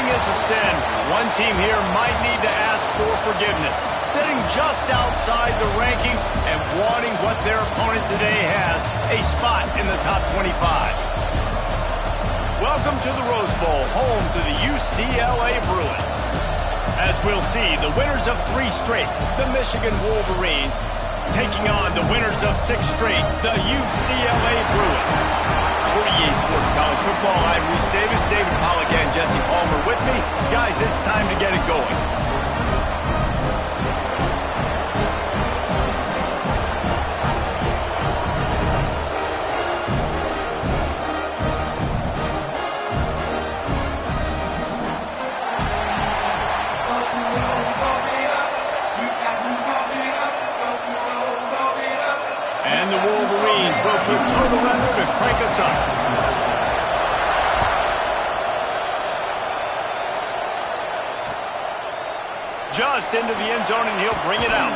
is a sin. One team here might need to ask for forgiveness, sitting just outside the rankings and wanting what their opponent today has, a spot in the top 25. Welcome to the Rose Bowl, home to the UCLA Bruins. As we'll see, the winners of 3 straight, the Michigan Wolverines, taking on the winners of 6 straight, the UCLA Bruins. For EA Sports College Football, I'm Reese Davis, David Pollack, and Jesse Palmer with me. Guys, it's time to get it going. And the Wolverines will put total under to crank us up. Just into the end zone, and he'll bring it out.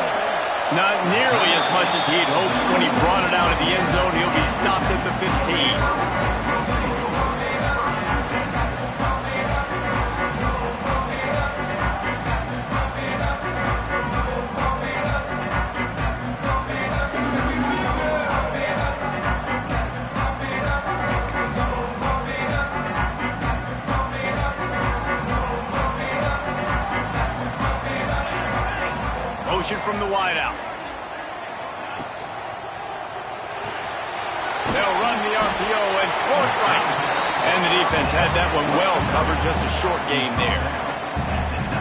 Not nearly as much as he'd hoped when he brought it out of the end zone. He'll be stopped at the 15. From the wideout. They'll run the RPO and throw it right. And the defense had that one well covered, just a short gain there.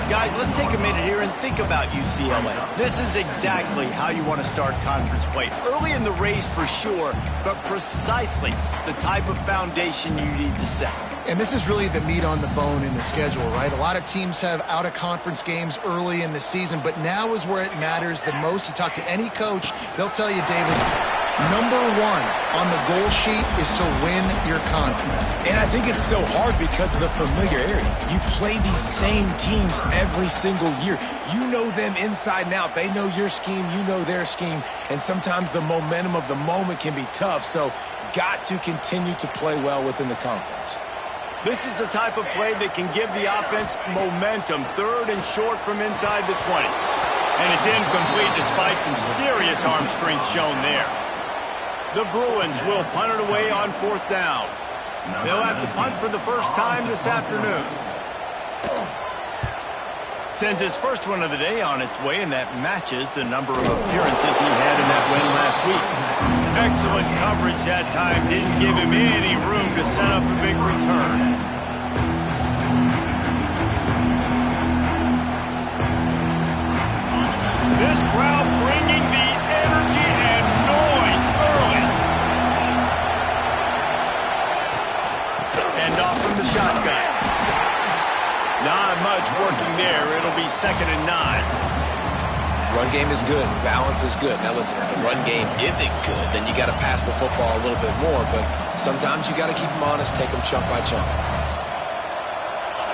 Guys, let's take a minute here and think about UCLA. This is exactly how you want to start conference play. Early in the race for sure, but precisely the type of foundation you need to set. And this is really the meat on the bone in the schedule, right? A lot of teams have out-of-conference games early in the season, but now is where it matters the most. You talk to any coach, they'll tell you, David, number 1 on the goal sheet is to win your conference. And I think it's so hard because of the familiarity. You play these same teams every single year. You know them inside and out. They know your scheme, you know their scheme, and sometimes the momentum of the moment can be tough, so got to continue to play well within the conference. This is the type of play that can give the offense momentum. 3rd and short from inside the 20. And it's incomplete despite some serious arm strength shown there. The Bruins will punt it away on 4th down. They'll have to punt for the first time this afternoon. Sends his first one of the day on its way, and that matches the number of appearances he had in that win last week. Excellent coverage that time. Didn't give him any room to set up a big return. This crowd bringing the energy and noise early. And off from the shotgun. Not much working there. It'll be 2nd and 9. Run game is good. Balance is good. Now listen, if the run game isn't good, then you got to pass the football a little bit more. But sometimes you got to keep them honest, take them chunk by chunk.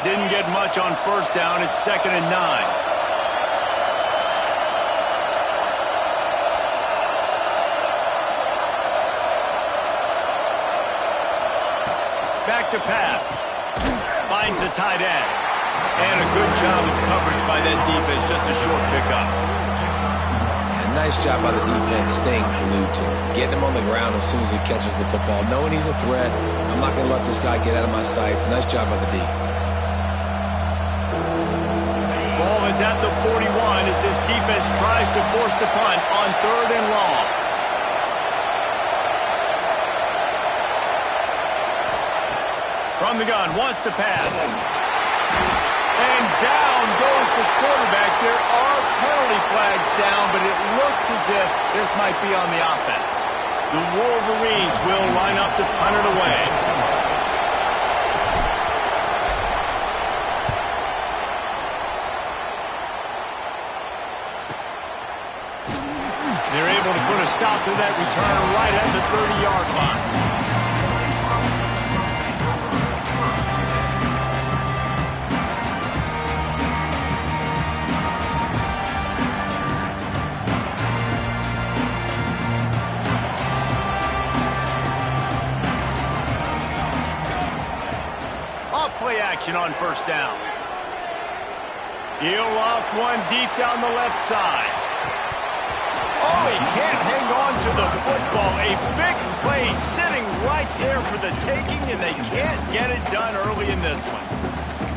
Didn't get much on 1st down. It's 2nd and 9. Back to pass. Finds the tight end. And a good job of coverage by that defense. Just a short pickup. And nice job by the defense staying glued to him. Getting him on the ground as soon as he catches the football. Knowing he's a threat. I'm not going to let this guy get out of my sights. Nice job by the D. Ball is at the 41 as this defense tries to force the punt on 3rd and long. From the gun, wants to pass. And down goes the quarterback. There are penalty flags down, but it looks as if this might be on the offense. The Wolverines will line up to punt it away. They're able to put a stop to that return right at the 30-yard line. Play action on 1st down. He'll loft one deep down the left side. Oh, he can't hang on to the football. A big play sitting right there for the taking, and they can't get it done early in this one.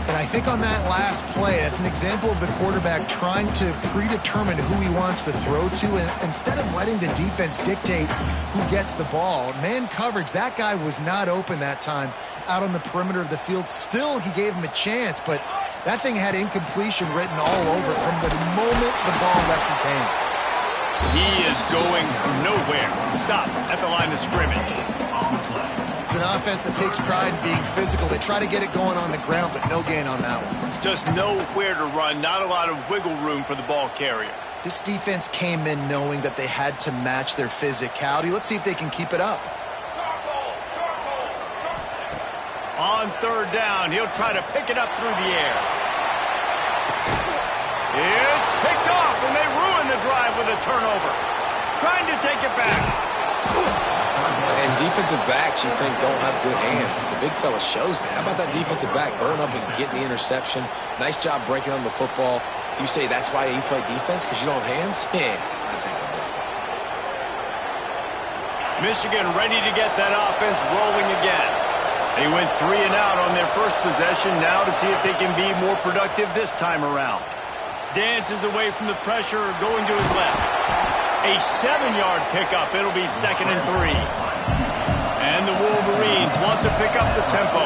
And I think on that last play, that's an example of the quarterback trying to predetermine who he wants to throw to, and instead of letting the defense dictate who gets the ball. Man coverage, that guy was not open that time out on the perimeter of the field. Still, he gave him a chance, but that thing had incompletion written all over it from the moment the ball left his hand. He is going nowhere. Stop at the line of scrimmage. It's an offense that takes pride in being physical. They try to get it going on the ground, but no gain on that one. Just nowhere to run. Not a lot of wiggle room for the ball carrier. This defense came in knowing that they had to match their physicality. Let's see if they can keep it up. On third down, he'll try to pick it up through the air. It's picked off, and they ruin the drive with a turnover. Trying to take it back. And defensive backs, you think, don't have good hands. The big fella shows that. How about that defensive back going up and getting the interception? Nice job breaking on the football. You say that's why you play defense, because you don't have hands? Yeah, I think I'm different. Michigan ready to get that offense rolling again. They went 3 and out on their first possession, now to see if they can be more productive this time around. Dances away from the pressure, going to his left. A 7-yard pickup. It'll be 2nd and 3. And the Wolverines want to pick up the tempo.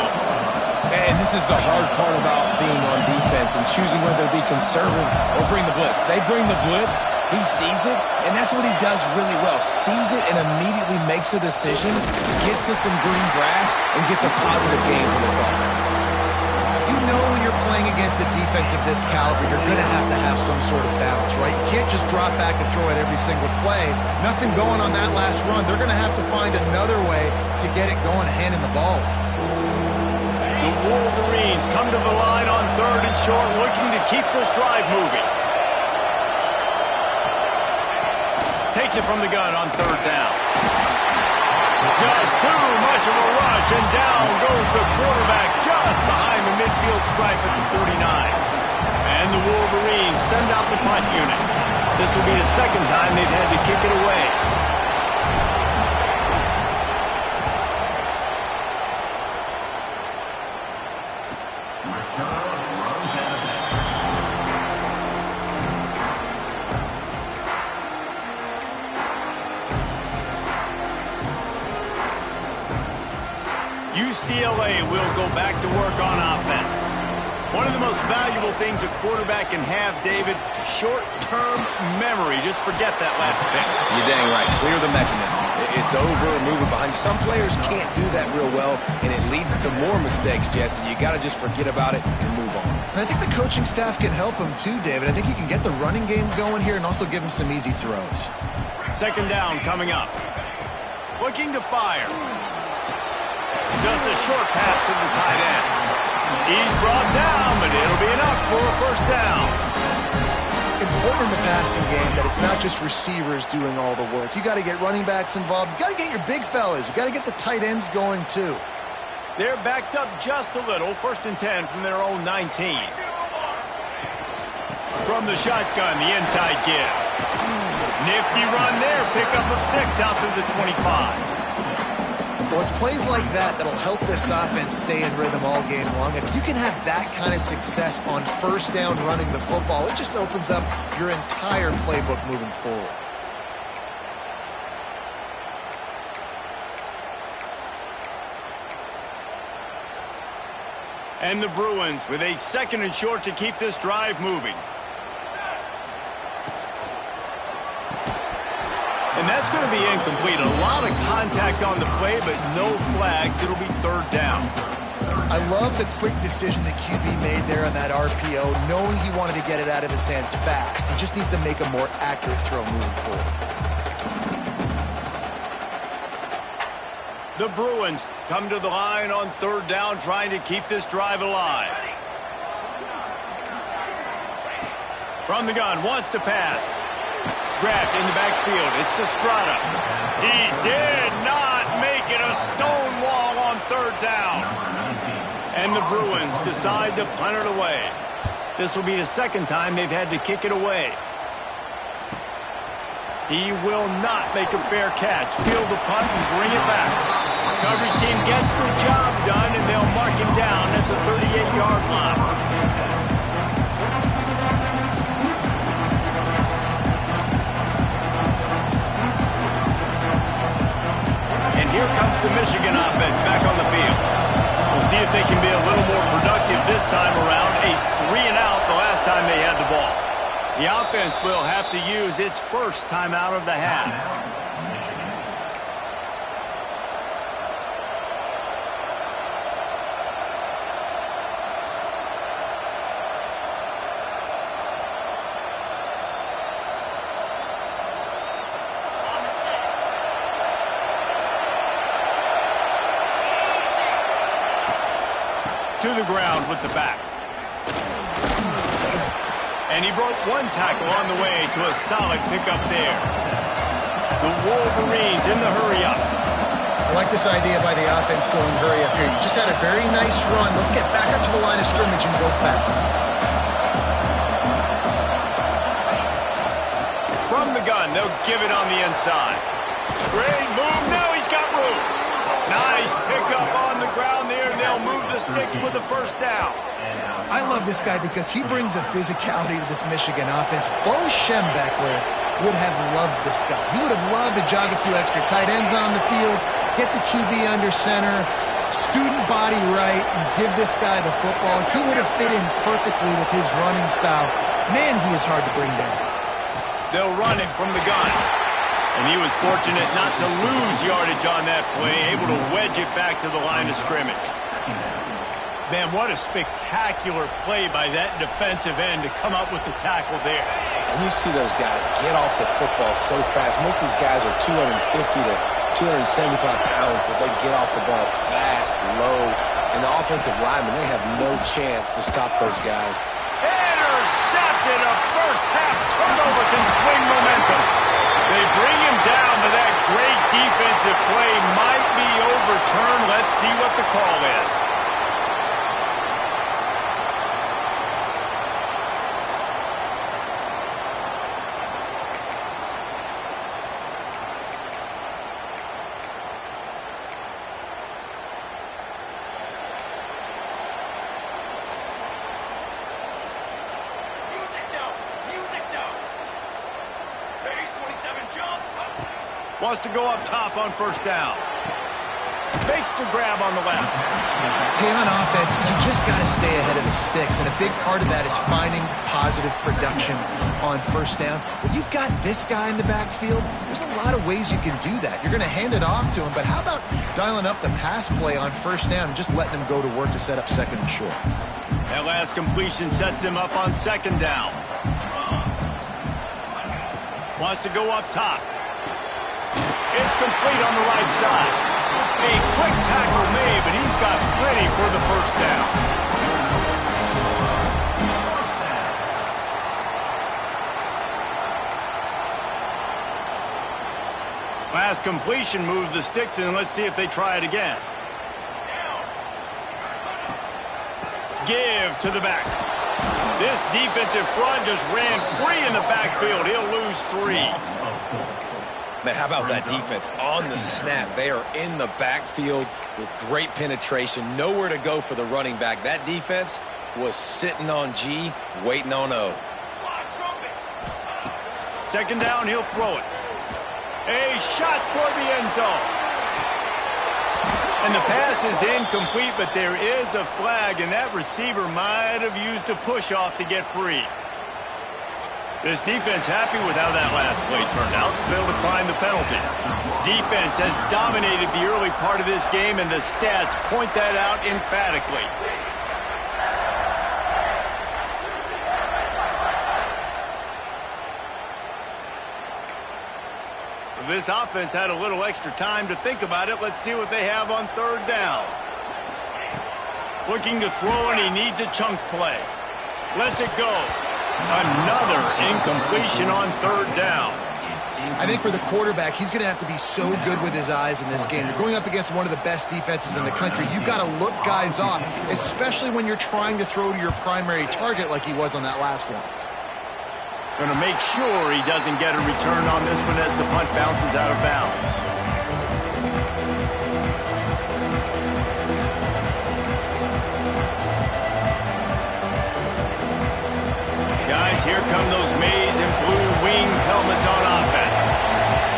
And this is the hard part about being on defense and choosing whether to be conservative or bring the blitz. They bring the blitz, he sees it, and that's what he does really well. Sees it and immediately makes a decision, gets to some green grass, and gets a positive gain for this offense. You know when you're playing against a defense of this caliber, you're going to have some sort of balance, right? You can't just drop back and throw it every single play. Nothing going on that last run. They're going to have to find another way to get it going, handing the ball. The Wolverines come to the line on 3rd and short, looking to keep this drive moving. Takes it from the gun on 3rd down. Just too much of a rush, and down goes the quarterback just behind the midfield stripe at the 49. And the Wolverines send out the punt unit. This will be the 2nd time they've had to kick it away. UCLA will go back to work on offense. One of the most valuable things a quarterback can have, David, short-term memory. Just forget that last pick. You're dang right. Clear the mechanism. It's over and move it behind you. Some players can't do that real well, and it leads to more mistakes, Jesse. You got to just forget about it and move on. And I think the coaching staff can help him too, David. I think you can get the running game going here and also give him some easy throws. 2nd down coming up. Looking to fire. Just a short pass to the tight end. He's brought down, but it'll be enough for a 1st down. Important in the passing game that it's not just receivers doing all the work. You got to get running backs involved. You got to get your big fellas. You got to get the tight ends going too. They're backed up just a little. 1st and 10 from their own 19. From the shotgun, the inside give. Nifty run there. Pickup of 6 out to the 25. Well, it's plays like that that'll help this offense stay in rhythm all game long. If you can have that kind of success on 1st down running the football, it just opens up your entire playbook moving forward. And the Bruins with a 2nd and short to keep this drive moving. And that's going to be incomplete. A lot of contact on the play, but no flags. It'll be 3rd down. I love the quick decision the QB made there on that RPO, knowing he wanted to get it out of his hands fast. He just needs to make a more accurate throw moving forward. The Bruins come to the line on 3rd down, trying to keep this drive alive. From the gun, wants to pass. Grabbed in the backfield. It's to Strata. He did not make it a stone wall on 3rd down. And the Bruins decide to punt it away. This will be the second time they've had to kick it away. He will not make a fair catch. Field the punt and bring it back. Coverage team gets the job done, and they'll mark him down at the 38-yard line. And here comes the Michigan offense back on the field. We'll see if they can be a little more productive this time around. A 3-and-out the last time they had the ball. The offense will have to use its first timeout of the half. To the ground with the back. And he broke one tackle on the way to a solid pickup there. The Wolverines in the hurry-up. I like this idea by the offense going hurry up here. You just had a very nice run. Let's get back up to the line of scrimmage and go fast. From the gun, they'll give it on the inside. Great move. Now he's got room. Nice pickup on the ground there, and they'll move the sticks with the first down. I love this guy because he brings a physicality to this Michigan offense. Bo Schembechler would have loved this guy. He would have loved to jog a few extra tight ends on the field, get the QB under center, student body right, and give this guy the football. He would have fit in perfectly with his running style. Man, he is hard to bring down. They'll run it from the gun. And he was fortunate not to lose yardage on that play, able to wedge it back to the line of scrimmage. Man, what a spectacular play by that defensive end to come up with the tackle there. And you see those guys get off the football so fast. Most of these guys are 250 to 275 pounds, but they get off the ball fast, low. And the offensive linemen, they have no chance to stop those guys. Intercepted. A first-half turnover can swing momentum. They bring him down, but that great defensive play might be overturned. Let's see what the call is. Wants to go up top on first down. Makes the grab on the left. Hey, on offense, you just got to stay ahead of the sticks, and a big part of that is finding positive production on first down. When you've got this guy in the backfield, there's a lot of ways you can do that. You're going to hand it off to him, but how about dialing up the pass play on first down and just letting him go to work to set up second and short? That last completion sets him up on second down. Wants to go up top. It's complete on the right side. A quick tackle made, but he's got plenty for the first down. Last completion moved the sticks in. Let's see if they try it again. Give to the back. This defensive front just ran free in the backfield. He'll lose 3. Man, how about that defense? On the snap, they are in the backfield with great penetration. Nowhere to go for the running back. That defense was sitting on G, waiting on O. Second down, he'll throw it. A shot toward the end zone. And the pass is incomplete, but there is a flag, and that receiver might have used a push-off to get free. This defense happy with how that last play turned out, so they'll decline the penalty. Defense has dominated the early part of this game, and the stats point that out emphatically. This offense had a little extra time to think about it. Let's see what they have on third down. Looking to throw, and he needs a chunk play. Lets it go. Another incompletion on third down. I think for the quarterback, he's going to have to be so good with his eyes in this game. You're going up against one of the best defenses in the country. You've got to look guys off, especially when you're trying to throw to your primary target like he was on that last one. Going to make sure he doesn't get a return on this one as the punt bounces out of bounds. Guys, here come those maize and blue winged helmets on offense.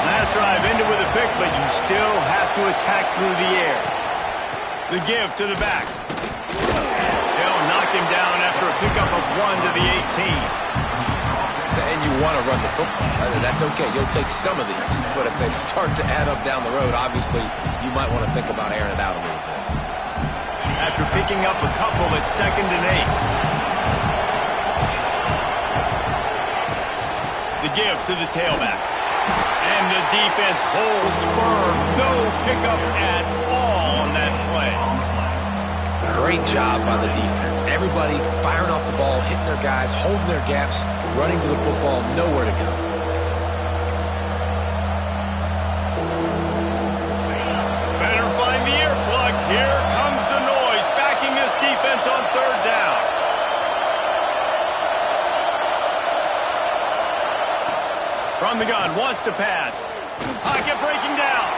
Last drive ended with a pick, but you still have to attack through the air. The give to the back. They'll knock him down after a pickup of 1 to the 18. And you want to run the football. That's okay. You'll take some of these. But if they start to add up down the road, obviously, you might want to think about airing it out a little bit. After picking up a couple at 2nd and 8. The give to the tailback. And the defense holds firm. No pickup at all on that play. Great job by the defense. Everybody firing off the ball, hitting their guys, holding their gaps, running to the football, nowhere to go. Better find the earplugs. Here comes the noise, backing this defense on 3rd down. From the gun, wants to pass. Pocket breaking down.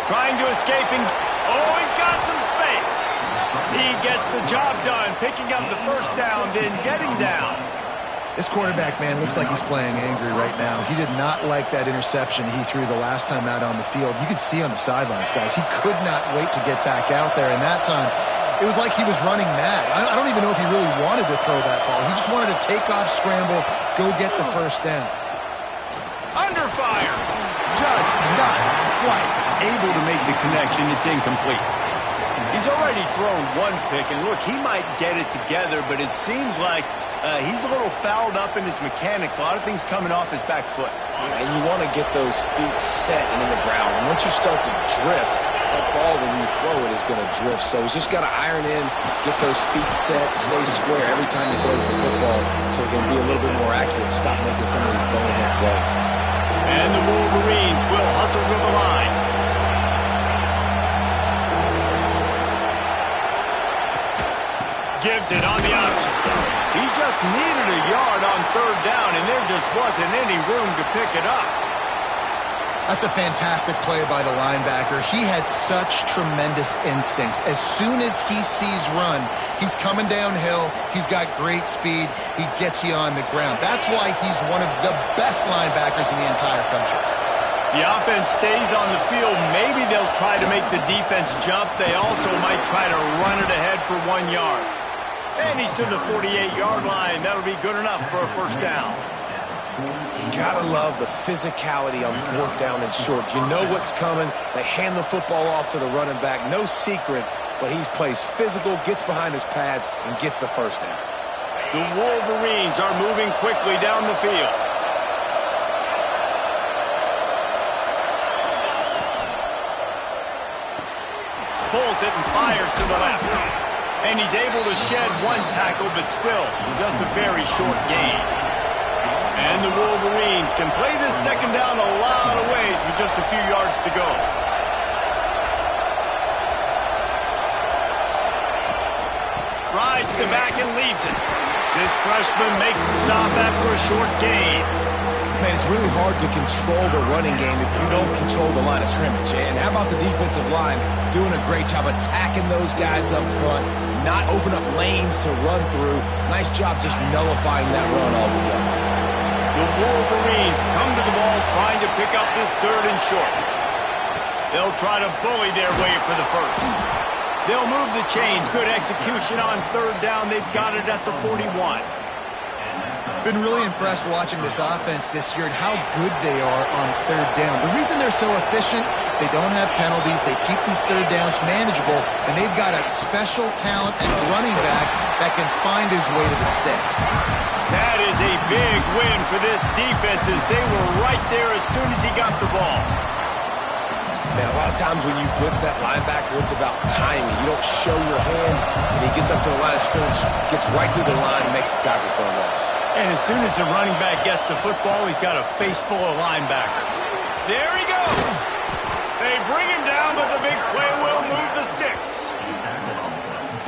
Trying to escape and... Oh, he's got some space. He gets the job done, picking up the 1st down, then getting down. This quarterback, man, looks like he's playing angry right now. He did not like that interception he threw the last time out on the field. You could see on the sidelines, guys. He could not wait to get back out there, and that time it was like he was running mad. I don't even know if he really wanted to throw that ball. He just wanted to take off, scramble, go get the 1st down. Under fire. Just not quite able to make the connection. It's incomplete. He's already thrown 1 pick, and look, he might get it together, but it seems like he's a little fouled up in his mechanics. A lot of things coming off his back foot. And you want to get those feet set and in the ground. And once you start to drift, that ball, when you throw it, is going to drift. So he's just got to iron in, get those feet set, stay square every time he throws the football so he can be a little bit more accurate, stop making some of these bonehead plays. And the Wolverines will hustle to the line. Gives it on the option. He just needed a yard on 3rd down, and there just wasn't any room to pick it up. That's a fantastic play by the linebacker. He has such tremendous instincts. As soon as he sees run, he's coming downhill. He's got great speed. He gets you on the ground. That's why he's one of the best linebackers in the entire country. The offense stays on the field. Maybe they'll try to make the defense jump. They also might try to run it ahead for 1 yard. And he's to the 48-yard line. That'll be good enough for a 1st down. Gotta love the physicality on 4th down and short. You know what's coming. They hand the football off to the running back. No secret, but he plays physical, gets behind his pads, and gets the 1st down. The Wolverines are moving quickly down the field. Pulls it and fires to the left. And he's able to shed 1 tackle, but still just a very short gain. And the Wolverines can play this 2nd down a lot of ways with just a few yards to go. Rides the back and leaves it. This freshman makes the stop after a short gain. Man, it's really hard to control the running game if you don't control the line of scrimmage. And how about the defensive line doing a great job attacking those guys up front, not open up lanes to run through. Nice job just nullifying that run altogether. The Wolverines come to the ball trying to pick up this 3rd and short. They'll try to bully their way for the 1st. They'll move the chains. Good execution on 3rd down. They've got it at the 41. Been really impressed watching this offense this year and how good they are on 3rd down. The reason they're so efficient, they don't have penalties, they keep these 3rd downs manageable, and they've got a special talent at running back that can find his way to the sticks. That is a big win for this defense as they were right there as soon as he got the ball. Man, a lot of times when you blitz that linebacker, it's about timing. You don't show your hand, and he gets up to the line of scrimmage, gets right through the line, and makes the tackle for a loss. And as soon as the running back gets the football, he's got a face full of linebacker. There he goes. They bring him down, but the big play will move the sticks.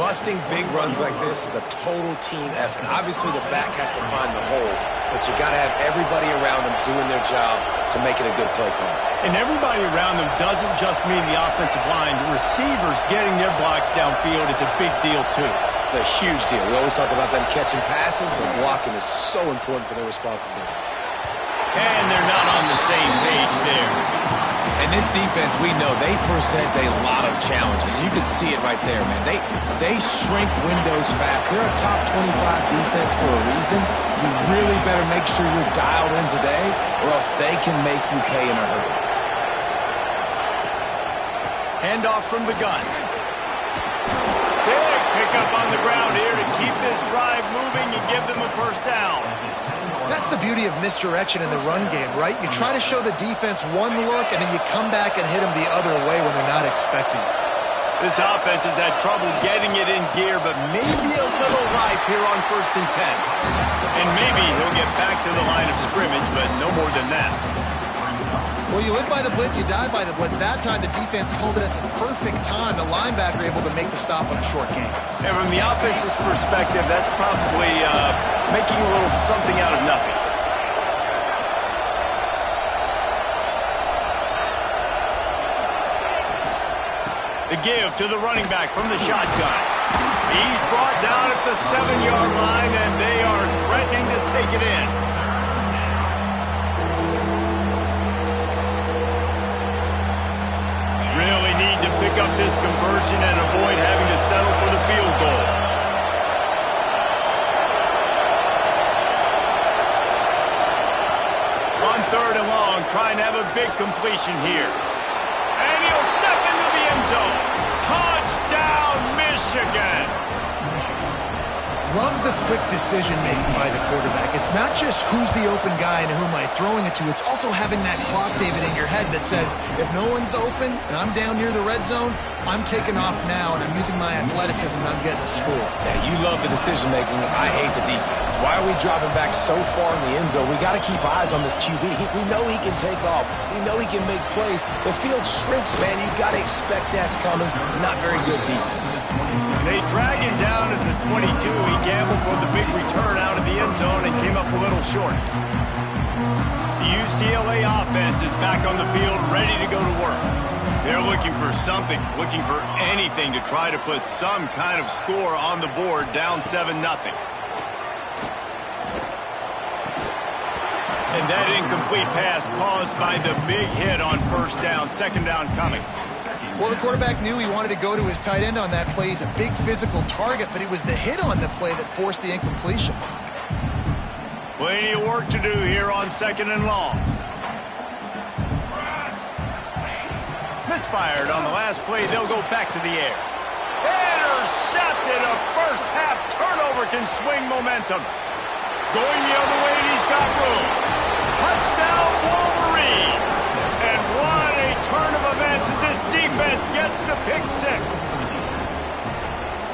Busting big runs like this is a total team effort. Obviously, the back has to find the hole, but you got to have everybody around him doing their job to make it a good play call. And everybody around them doesn't just mean the offensive line. The receivers getting their blocks downfield is a big deal, too. It's a huge deal. We always talk about them catching passes, but blocking is so important for their responsibilities. And they're not on the same page there. And this defense, we know, they present a lot of challenges. You can see it right there, man. They shrink windows fast. They're a top 25 defense for a reason. You really better make sure you're dialed in today, or else they can make you pay in a hurry. Handoff from the gun. Big pickup on the ground here to keep this drive moving and give them a first down. That's the beauty of misdirection in the run game, right? You try to show the defense one look, and then you come back and hit them the other way when they're not expecting it. This offense has had trouble getting it in gear, but maybe a little life here on 1st and 10. And maybe he'll get back to the line of scrimmage, but no more than that. Well, you live by the blitz, you die by the blitz. That time, the defense called it at the perfect time. The linebacker able to make the stop on a short game. And from the offense's perspective, that's probably making a little something out of nothing. The give to the running back from the shotgun. He's brought down at the 7-yard line, and they are threatening to take it in. Really need to pick up this conversion and avoid having to settle for the field goal. On 3rd and long, trying to have a big completion here. And he'll step into the end zone. Touchdown, Michigan! Love the quick decision-making by the quarterback. It's not just who's the open guy and who am I throwing it to. It's also having that clock, David, in your head that says, if no one's open and I'm down near the red zone, I'm taking off now, and I'm using my athleticism, and I'm getting a score. Yeah, you love the decision-making. I hate the defense. Why are we dropping back so far in the end zone? We got to keep eyes on this QB. We know he can take off. We know he can make plays. The field shrinks, man. You got to expect that's coming. Not very good defense. They drag him down at the 22. He gambled for the big return out of the end zone and came up a little short. The UCLA offense is back on the field, ready to go to work. They're looking for something, looking for anything to try to put some kind of score on the board, down 7-0. And that incomplete pass caused by the big hit on 1st down, 2nd down coming. Well, the quarterback knew he wanted to go to his tight end on that play. He's a big physical target, but it was the hit on the play that forced the incompletion. Plenty of work to do here on 2nd and long. Misfired on the last play. They'll go back to the air. Intercepted. A first-half turnover can swing momentum. Going the other way, and he's got room. Touchdown, Wolverines. And what a turn of events as this defense gets to pick 6.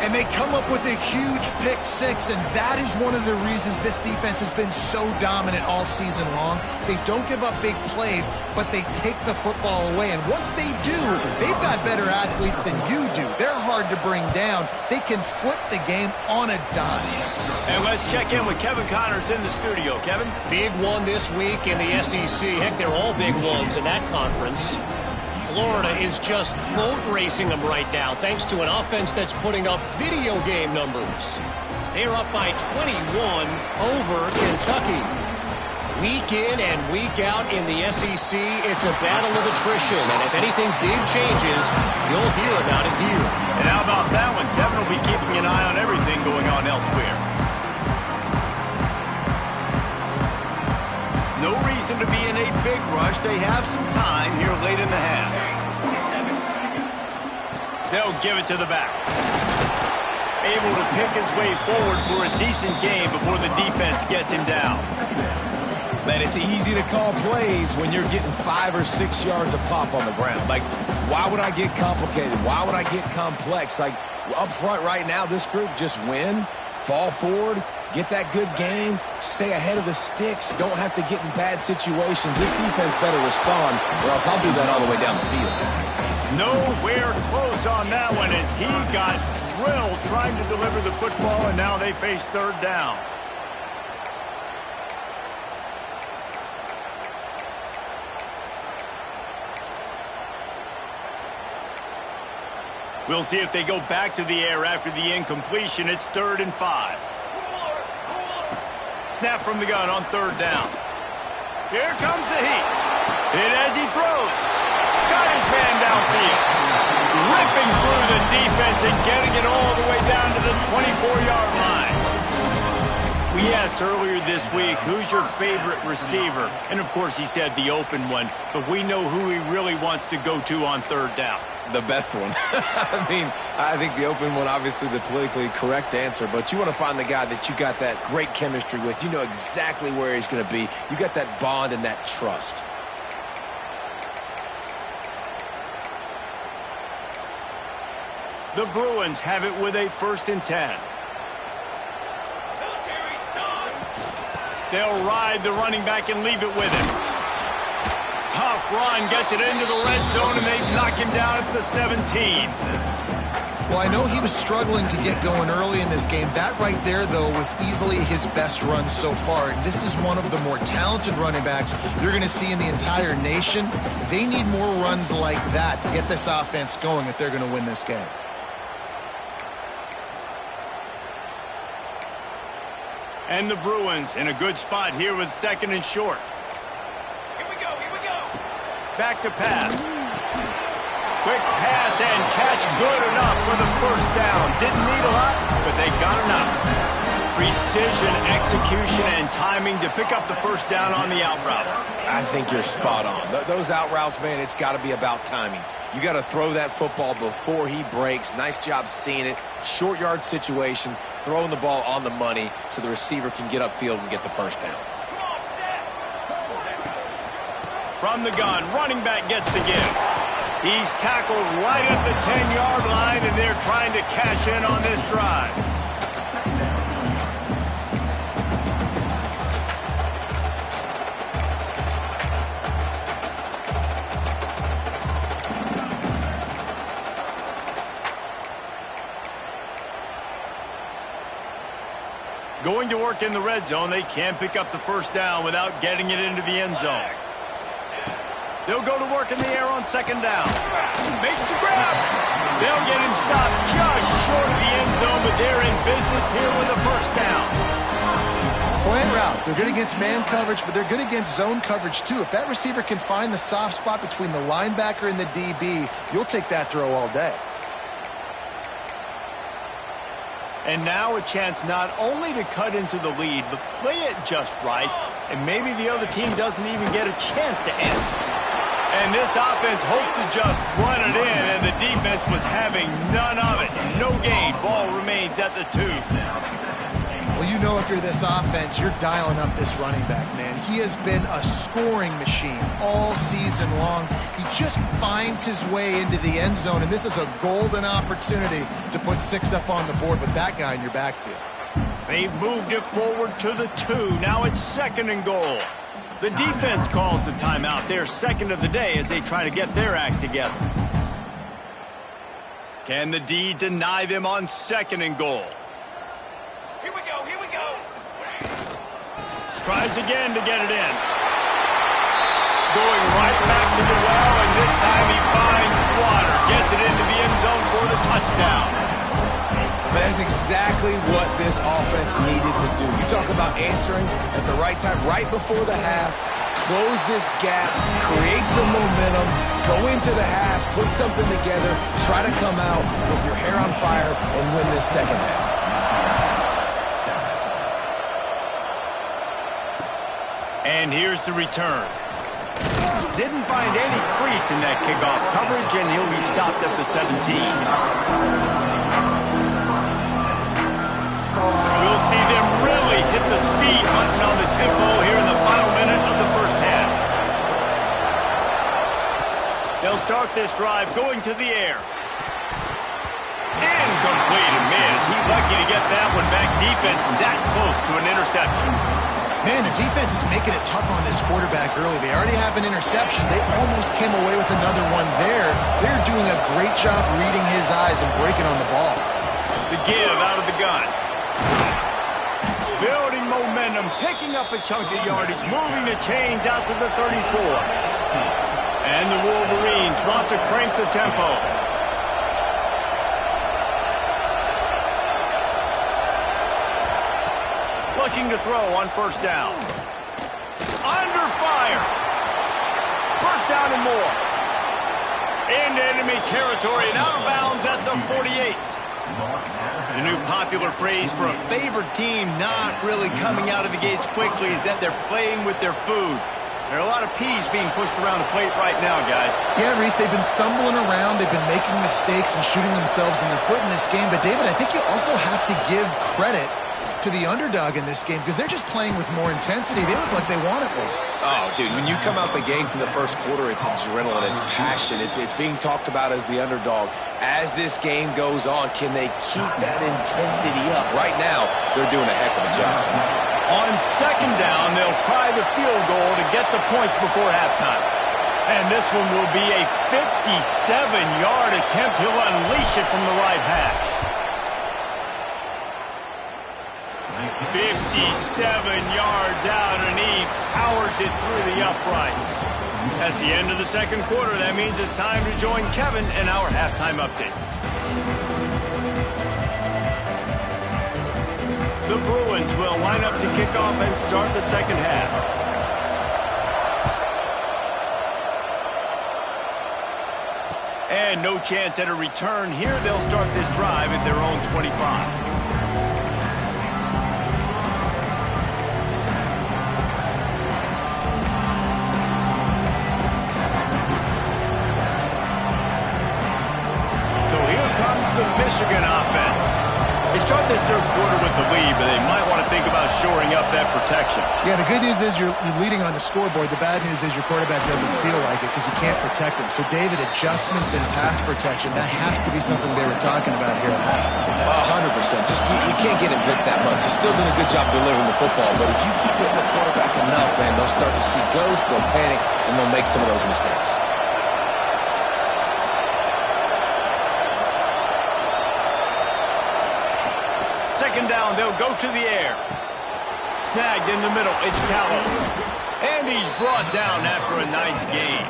And they come up with a huge pick 6, and that is one of the reasons this defense has been so dominant all season long. They don't give up big plays, but they take the football away. And once they do, they've got better athletes than you do. They're hard to bring down. They can flip the game on a dime. And let's check in with Kevin Connors in the studio. Kevin? Big one this week in the SEC. Heck, they're all big ones in that conference. Florida is just boat racing them right now, thanks to an offense that's putting up video game numbers. They're up by 21 over Kentucky. Week in and week out in the SEC, it's a battle of attrition, and if anything big changes, you'll hear about it here. And how about that one? Kevin will be keeping an eye on everything going on elsewhere. No reason to be in a big rush. They have some time here late in the half. They'll give it to the back. Able to pick his way forward for a decent game before the defense gets him down. Man, it's easy to call plays when you're getting 5 or 6 yards of pop on the ground. Like, why would I get complicated? Why would I get complex? Like, up front right now, this group just win, fall forward, Get that good game, stay ahead of the sticks, don't have to get in bad situations. This defense better respond, or else I'll do that all the way down the field. Nowhere close on that one as he got drilled trying to deliver the football, and now they face third down. We'll see if they go back to the air after the incompletion. It's 3rd and 5. Snap from the gun on 3rd down. Here comes the heat. And as he throws, got his man downfield. Ripping through the defense and getting it all the way down to the 24-yard line. We asked earlier this week, who's your favorite receiver? And, of course, he said the open one. But we know who he really wants to go to on 3rd down. The best one. I think the open one, obviously the politically correct answer, but you want to find the guy that you got that great chemistry with. You know exactly where he's going to be. You got that bond and that trust. The Bruins have it with a 1st and 10. They'll ride the running back and leave it with him. Tough run, gets it into the red zone, and they knock him down at the 17. Well, I know he was struggling to get going early in this game. That right there, though, was easily his best run so far. And this is one of the more talented running backs you're going to see in the entire nation. They need more runs like that to get this offense going if they're going to win this game. And the Bruins in a good spot here with 2nd and short. Back to pass. Quick pass and catch good enough for the 1st down. Didn't need a lot, but they got enough. Precision, execution, and timing to pick up the 1st down on the out route. I think you're spot on. Those out routes, man, it's got to be about timing. You got to throw that football before he breaks. Nice job seeing it. Short yard situation, throwing the ball on the money so the receiver can get upfield and get the 1st down. From the gun, running back gets the give. He's tackled right at the 10-yard line, and they're trying to cash in on this drive. Going to work in the red zone, they can't pick up the 1st down without getting it into the end zone. They'll go to work in the air on 2nd down. Makes the grab. They'll get him stopped just short of the end zone, but they're in business here with a 1st down. Slant routes, they're good against man coverage, but they're good against zone coverage too. If that receiver can find the soft spot between the linebacker and the DB, you'll take that throw all day. And now a chance not only to cut into the lead, but play it just right, and maybe the other team doesn't even get a chance to answer. And this offense hoped to just run it in, and the defense was having none of it. No gain. Ball remains at the 2. Well, you know if you're this offense, you're dialing up this running back, man. He has been a scoring machine all season long. He just finds his way into the end zone, and this is a golden opportunity to put 6 up on the board with that guy in your backfield. They've moved it forward to the 2. Now it's 2nd and goal. The defense calls the timeout. They're 2nd of the day as they try to get their act together. Can the D deny them on 2nd and goal? Here we go, here we go. Tries again to get it in. Going right back to the well, and this time he finds water. Gets it into the end zone for the touchdown. That's exactly what this offense needed to do. You talk about answering at the right time, right before the half, close this gap, create some momentum, go into the half, put something together, try to come out with your hair on fire and win this 2nd half. And here's the return. Didn't find any crease in that kickoff coverage, and he'll be stopped at the 17. We'll see them really hit the speed button on the tempo here in the final minute of the 1st half. They'll start this drive going to the air. Incomplete, and man, it's he lucky to get that one back. Defense that close to an interception. Man, the defense is making it tough on this quarterback early. They already have an interception. They almost came away with another one there. They're doing a great job reading his eyes and breaking on the ball. The give out of the gun. Building momentum, picking up a chunk of yardage, moving the chains out to the 34. And the Wolverines want to crank the tempo. Looking to throw on first down. Under fire. First down and more. Into enemy territory and out of bounds at the 48. The new popular phrase for a favored team not really coming out of the gates quickly is that they're playing with their food. There are a lot of peas being pushed around the plate right now, guys. Yeah, Reese, they've been stumbling around. They've been making mistakes and shooting themselves in the foot in this game. But, David, I think you also have to give credit to the underdog in this game because they're just playing with more intensity. They look like they want it more. Oh, dude, when you come out the gates in the first quarter, it's adrenaline, it's passion, it's being talked about as the underdog. As this game goes on, can they keep that intensity up? Right now, they're doing a heck of a job. On second down, they'll try the field goal to get the points before halftime. And this one will be a 57-yard attempt. He'll unleash it from the right hash. 57 yards out, and he powers it through the uprights. That's the end of the second quarter. That means it's time to join Kevin in our halftime update. The Bruins will line up to kick off and start the second half. And no chance at a return here. They'll start this drive at their own 25. The Michigan offense. They start this third quarter with the lead, but they might want to think about shoring up that protection. Yeah, the good news is you're leading on the scoreboard. The bad news is your quarterback doesn't feel like it because you can't protect him. So, David, adjustments in pass protection, that has to be something they were talking about here at halftime. 100%. Just you can't get him hit that much. He's still doing a good job delivering the football, but if you keep hitting the quarterback enough, man, they'll start to see ghosts, they'll panic, and they'll make some of those mistakes. Second down, they'll go to the air. Snagged in the middle, it's Callow. And he's brought down after a nice gain.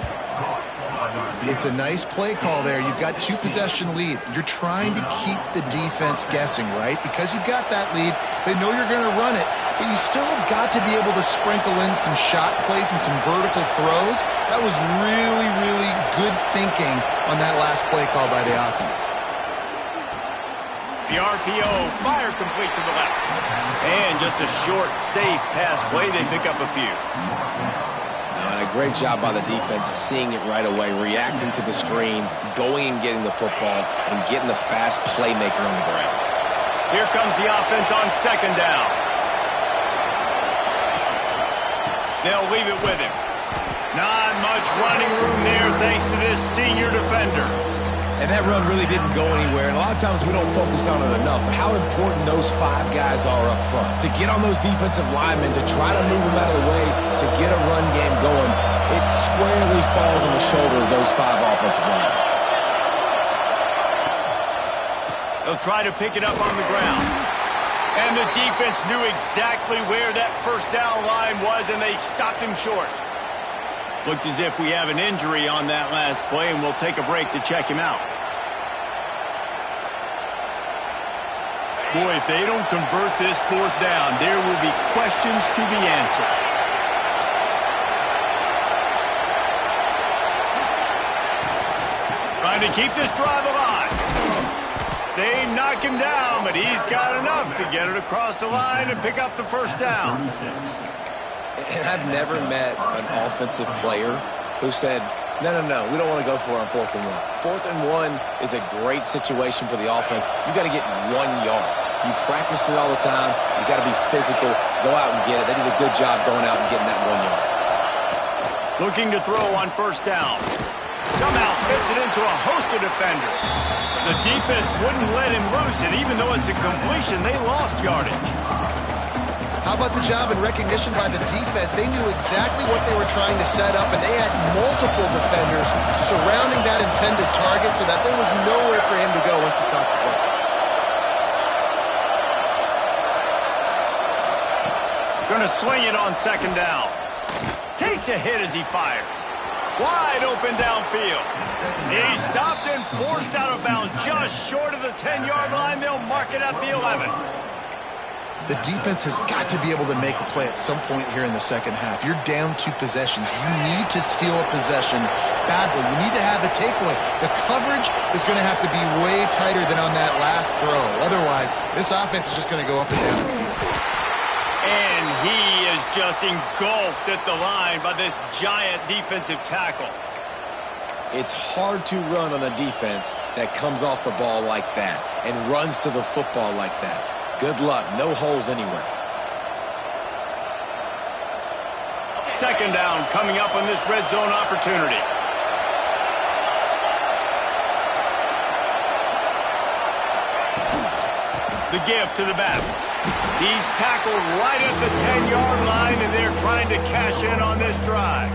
It's a nice play call there. You've got two-possession lead. You're trying to keep the defense guessing, right? Because you've got that lead, they know you're going to run it, but you still have got to be able to sprinkle in some shot plays and some vertical throws. That was really, really good thinking on that last play call by the offense. The RPO, fire complete to the left. And just a short, safe pass play. They pick up a few. And a great job by the defense, seeing it right away, reacting to the screen, going and getting the football, and getting the fast playmaker on the ground. Here comes the offense on second down. They'll leave it with him. Not much running room there thanks to this senior defender. And that run really didn't go anywhere. And a lot of times we don't focus on it enough. But how important those five guys are up front. To get on those defensive linemen, to try to move them out of the way, to get a run game going, it squarely falls on the shoulder of those five offensive linemen. They'll try to pick it up on the ground. And the defense knew exactly where that first down line was, and they stopped him short. Looks as if we have an injury on that last play, and we'll take a break to check him out. Boy, if they don't convert this fourth down, there will be questions to be answered. Trying to keep this drive alive. They knock him down, but he's got enough to get it across the line and pick up the first down. And I've never met an offensive player who said, no, we don't want to go for it on 4th and 1. 4th and 1 is a great situation for the offense. You got to get 1 yard. You practice it all the time. You got to be physical. Go out and get it. They did a good job going out and getting that 1 yard. Looking to throw on first down. Somehow fits it into a host of defenders. The defense wouldn't let him loose, and even though it's a completion, they lost yardage. How about the job and recognition by the defense? They knew exactly what they were trying to set up, and they had multiple defenders surrounding that intended target so that there was nowhere for him to go once he caught the ball. Going to swing it on second down. Takes a hit as he fires. Wide open downfield. He's stopped and forced out of bounds just short of the 10-yard line. They'll mark it at the 11. The defense has got to be able to make a play at some point here in the second half. You're down 2 possessions. You need to steal a possession badly. You need to have a takeaway. The coverage is going to have to be way tighter than on that last throw. Otherwise, this offense is just going to go up and down the field. And he is just engulfed at the line by this giant defensive tackle. It's hard to run on a defense that comes off the ball like that and runs to the football like that. Good luck. No holes anywhere. Second down coming up on this red zone opportunity. The give to the back. He's tackled right at the 10-yard line, and they're trying to cash in on this drive.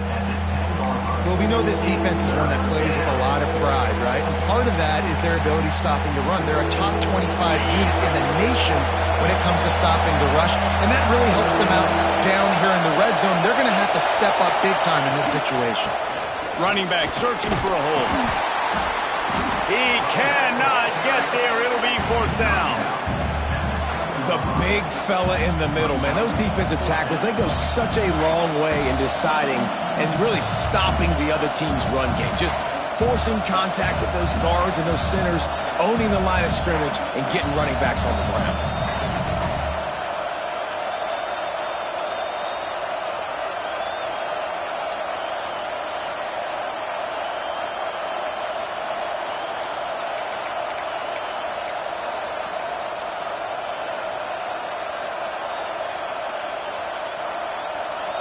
Well, we know this defense is one that plays with a lot of pride, right? And part of that is their ability stopping the run. They're a top 25 unit in the nation when it comes to stopping the rush, and that really helps them out down here in the red zone. They're going to have to step up big time in this situation. Running back searching for a hole. He cannot get there. It'll be fourth down. The big fella in the middle, man. Those defensive tackles, they go such a long way in deciding and really stopping the other team's run game. Just forcing contact with those guards and those centers, owning the line of scrimmage, and getting running backs on the ground.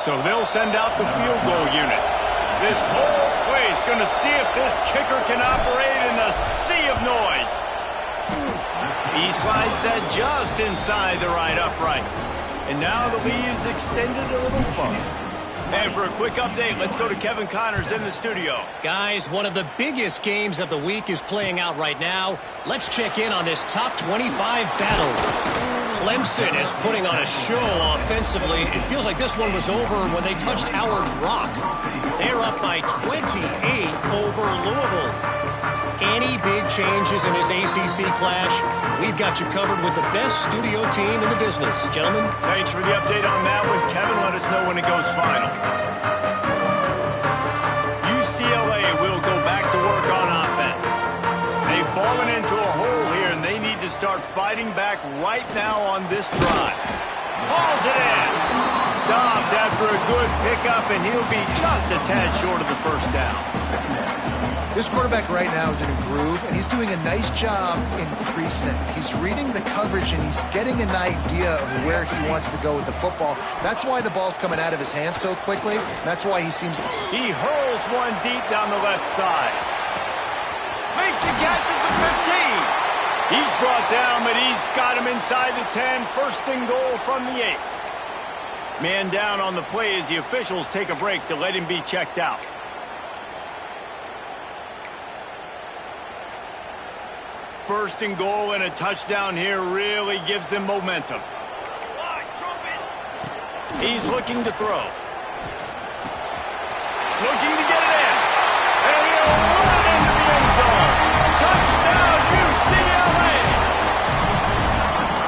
So they'll send out the field goal unit. This whole place going to see if this kicker can operate in the sea of noise. He slides that just inside the right upright. And now the lead is extended a little further. And for a quick update, let's go to Kevin Connors in the studio. Guys, one of the biggest games of the week is playing out right now. Let's check in on this top 25 battle. Clemson is putting on a show offensively. It feels like this one was over when they touched Howard's Rock. They're up by 28 over Louisville. Any big changes in this ACC clash, we've got you covered with the best studio team in the business. Gentlemen? Thanks for the update on that one. Kevin, let us know when it goes final. UCLA will go back to work on offense. They've fallen into a hole here, and they need to start fighting back right now on this drive. Hauls it in. Stopped after a good pickup, and he'll be just a tad short of the first down. This quarterback right now is in a groove, and he's doing a nice job in pre-snap. He's reading the coverage, and he's getting an idea of where he wants to go with the football. That's why the ball's coming out of his hands so quickly. That's why he seems... He hurls one deep down the left side. Makes a catch at the 15. He's brought down, but he's got him inside the 10. First and goal from the 8. Man down on the play as the officials take a break to let him be checked out. First and goal and a touchdown here really gives them momentum. He's looking to throw. Looking to get it in. And he'll run it into the end zone. Touchdown, UCLA!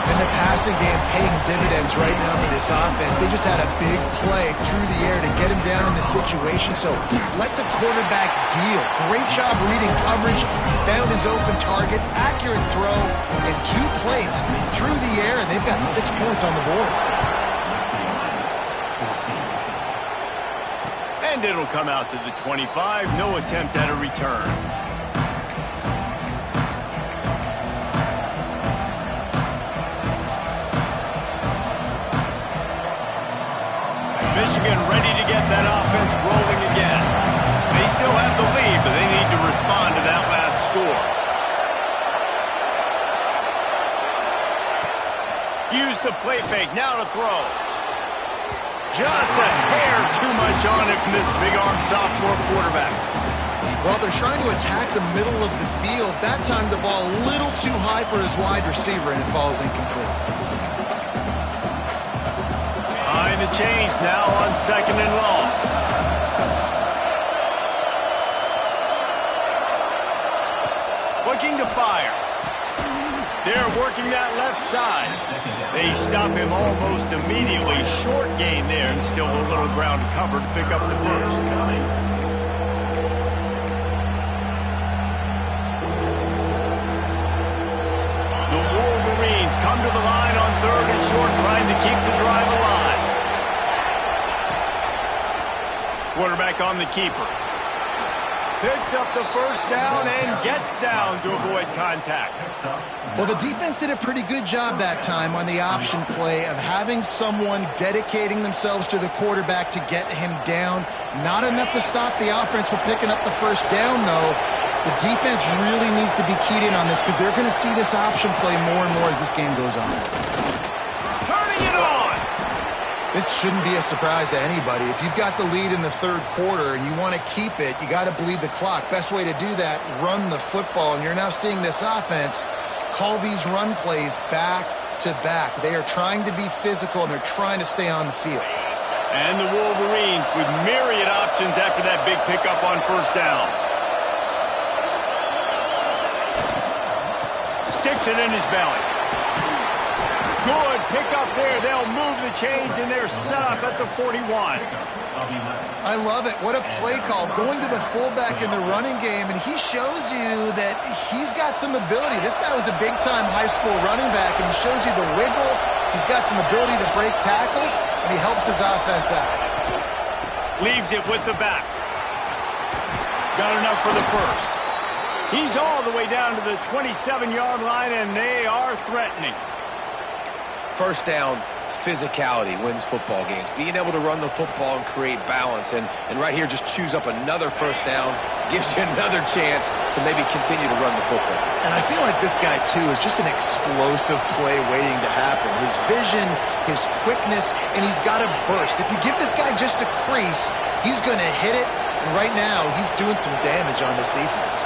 And the passing game paying dividends right now for this offense. They just had a big play through the air to get him down in the situation. So let the quarterback deal. Great job reading coverage. He found his open target, accurate throw, and 2 plays through the air, and they've got 6 points on the board. And it'll come out to the 25. No attempt at a return. Michigan ready to get that offense rolling again. They still have the lead, but they need respond to that last score. Use the play fake, now to throw. Just a hair too much on it from this big-arm sophomore quarterback. Well, they're trying to attack the middle of the field. That time the ball a little too high for his wide receiver, and it falls incomplete. Behind the chains now on 2nd and long. Looking to fire. They're working that left side. They stop him almost immediately. Short gain there, and still a little ground to cover to pick up the first. The Wolverines come to the line on 3rd and short, trying to keep the drive alive. Quarterback on the keeper. Picks up the first down and gets down to avoid contact. Well, the defense did a pretty good job that time on the option play of having someone dedicating themselves to the quarterback to get him down. Not enough to stop the offense from picking up the first down, though. The defense really needs to be keyed in on this because they're going to see this option play more and more as this game goes on. Turning it on! This shouldn't be a surprise to anybody. If you've got the lead in the 3rd quarter and you want to keep it, you got to bleed the clock. Best way to do that, run the football. And you're now seeing this offense call these run plays back to back. They are trying to be physical, and they're trying to stay on the field. And the Wolverines with myriad options after that big pickup on first down. Sticks it in his belly. Good pickup there. They'll move the chains, and they're set up at the 41. I love it. What a play call. Going to the fullback in the running game, and he shows you that he's got some ability. This guy was a big-time high school running back, and he shows you the wiggle. He's got some ability to break tackles, and he helps his offense out. Leaves it with the back. Got enough for the first. He's all the way down to the 27-yard line, and they are threatening. First down, physicality wins football games. Being able to run the football and create balance. And right here, just choose up another first down. Gives you another chance to maybe continue to run the football. And I feel like this guy, too, is just an explosive play waiting to happen. His vision, his quickness, and he's got a burst. If you give this guy just a crease, he's going to hit it. And right now, he's doing some damage on this defense.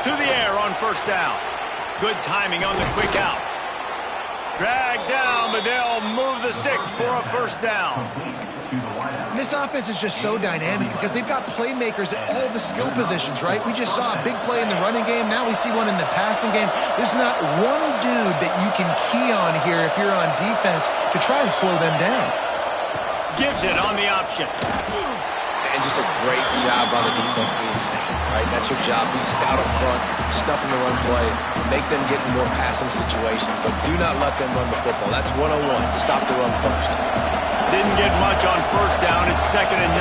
To the air on first down. Good timing on the quick out. Drag down, but they'll move the sticks for a first down. And this offense is just so dynamic because they've got playmakers at all the skill positions, right? We just saw a big play in the running game. Now we see one in the passing game. There's not one dude that you can key on here if you're on defense to try and slow them down. Gives it on the option. And just a great job by the defense being stout, right? That's your job. Be stout up front, stuff in the run play, make them get in more passing situations, but do not let them run the football. That's 101. Stop the run first. Didn't get much on first down. It's 2nd and 9.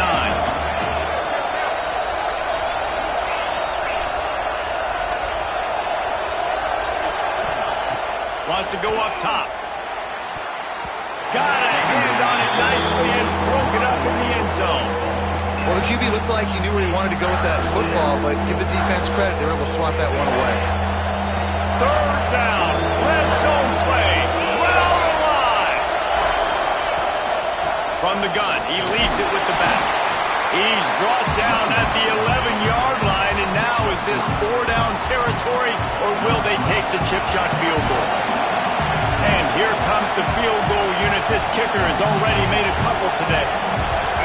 Wants to go up top. Got a hand on it nicely and broke it up in the end zone. Well, the QB looked like he knew where he wanted to go with that football, but give the defense credit. They were able to swat that one away. 3rd down. Red zone play. Well alive. From the gun, he leaves it with the back. He's brought down at the 11-yard line, and now is this 4-down territory, or will they take the chip shot field goal? And here comes the field goal unit. This kicker has already made a couple today.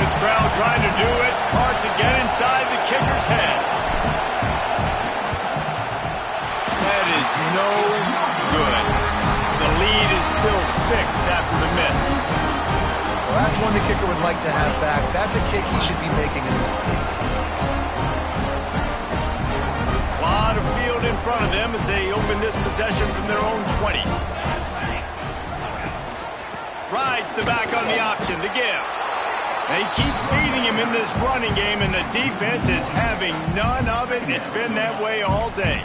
This crowd trying to do its part to get inside the kicker's head. That is no good. The lead is still 6 after the miss. Well, that's one the kicker would like to have back. That's a kick he should be making in his sleep. A lot of field in front of them as they open this possession from their own 20. Rides the back on the option to give. They keep feeding him in this running game, and the defense is having none of it. It's been that way all day.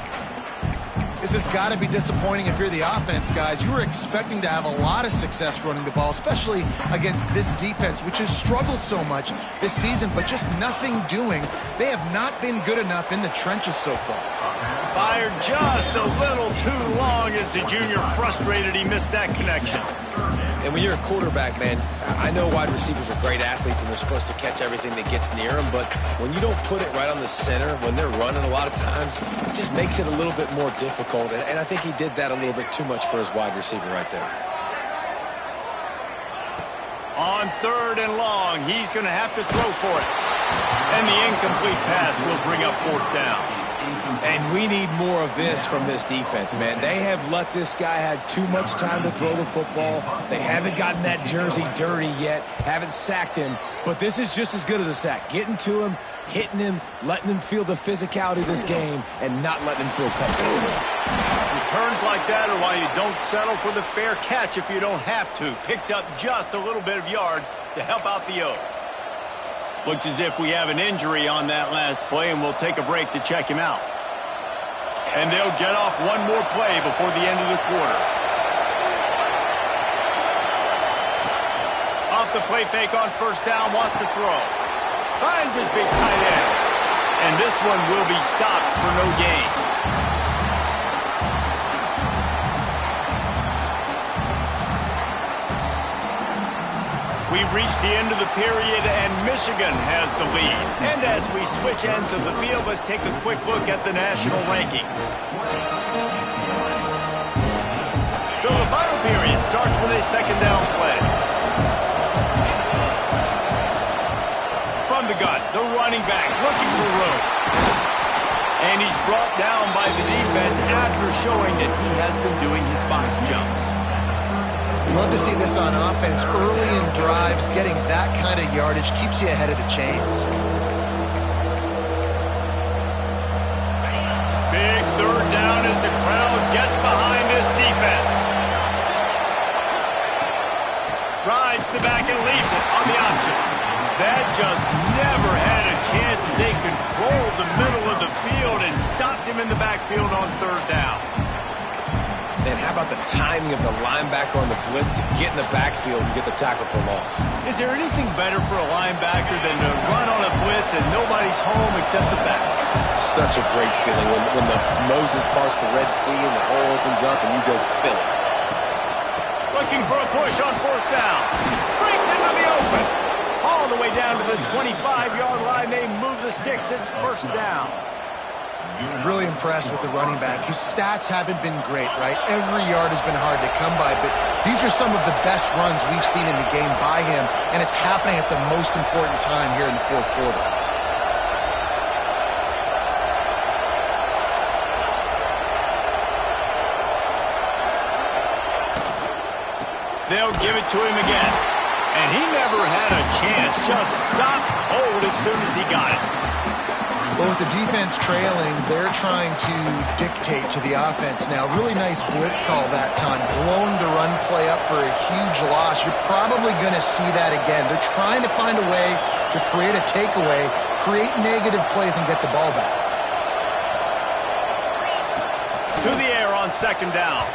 This has got to be disappointing if you're the offense, guys. You were expecting to have a lot of success running the ball, especially against this defense, which has struggled so much this season, but just nothing doing. They have not been good enough in the trenches so far. Fired just a little too long as the junior frustrated he missed that connection. And when you're a quarterback, man, I know wide receivers are great athletes and they're supposed to catch everything that gets near them, but when you don't put it right on the center, when they're running a lot of times, it just makes it a little bit more difficult. And I think he did that a little bit too much for his wide receiver right there. On 3rd and long, he's going to have to throw for it. And the incomplete pass will bring up 4th down. And we need more of this from this defense, man. They have let this guy have too much time to throw the football. They haven't gotten that jersey dirty yet, haven't sacked him. But this is just as good as a sack. Getting to him, hitting him, letting him feel the physicality of this game, and not letting him feel comfortable. Returns like that are why you don't settle for the fair catch if you don't have to. Picks up just a little bit of yards to help out the O. Looks as if we have an injury on that last play, and we'll take a break to check him out. And they'll get off one more play before the end of the quarter. Off the play fake on 1st down, wants to throw. Finds his big tight end. And this one will be stopped for no gain. We've reached the end of the period, and Michigan has the lead. And as we switch ends of the field, let's take a quick look at the national rankings. So the final period starts with a 2nd down play. From the gun, the running back looking for room. And he's brought down by the defense after showing that he has been doing his box jumps. Love to see this on offense. Early in drives, getting that kind of yardage keeps you ahead of the chains. Big 3rd down as the crowd gets behind this defense. Rides the back and leaves it on the option. That just never had a chance as they controlled the middle of the field and stopped him in the backfield on 3rd down. And how about the timing of the linebacker on the blitz to get in the backfield and get the tackle for loss? Is there anything better for a linebacker than to run on a blitz and nobody's home except the back? Such a great feeling when the Moses parts the Red Sea and the hole opens up and you go fill it. Looking for a push on 4th down. Breaks into the open. All the way down to the 25-yard line. They move the sticks. It's 1st down. Really impressed with the running back. His stats haven't been great, right? Every yard has been hard to come by, but these are some of the best runs we've seen in the game by him, and it's happening at the most important time here in the 4th quarter. They'll give it to him again. And he never had a chance. Just stopped cold as soon as he got it. Well, with the defense trailing, they're trying to dictate to the offense now. Really nice blitz call that time. Blown the run play up for a huge loss. You're probably going to see that again. They're trying to find a way to create a takeaway, create negative plays, and get the ball back. To the air on 2nd down.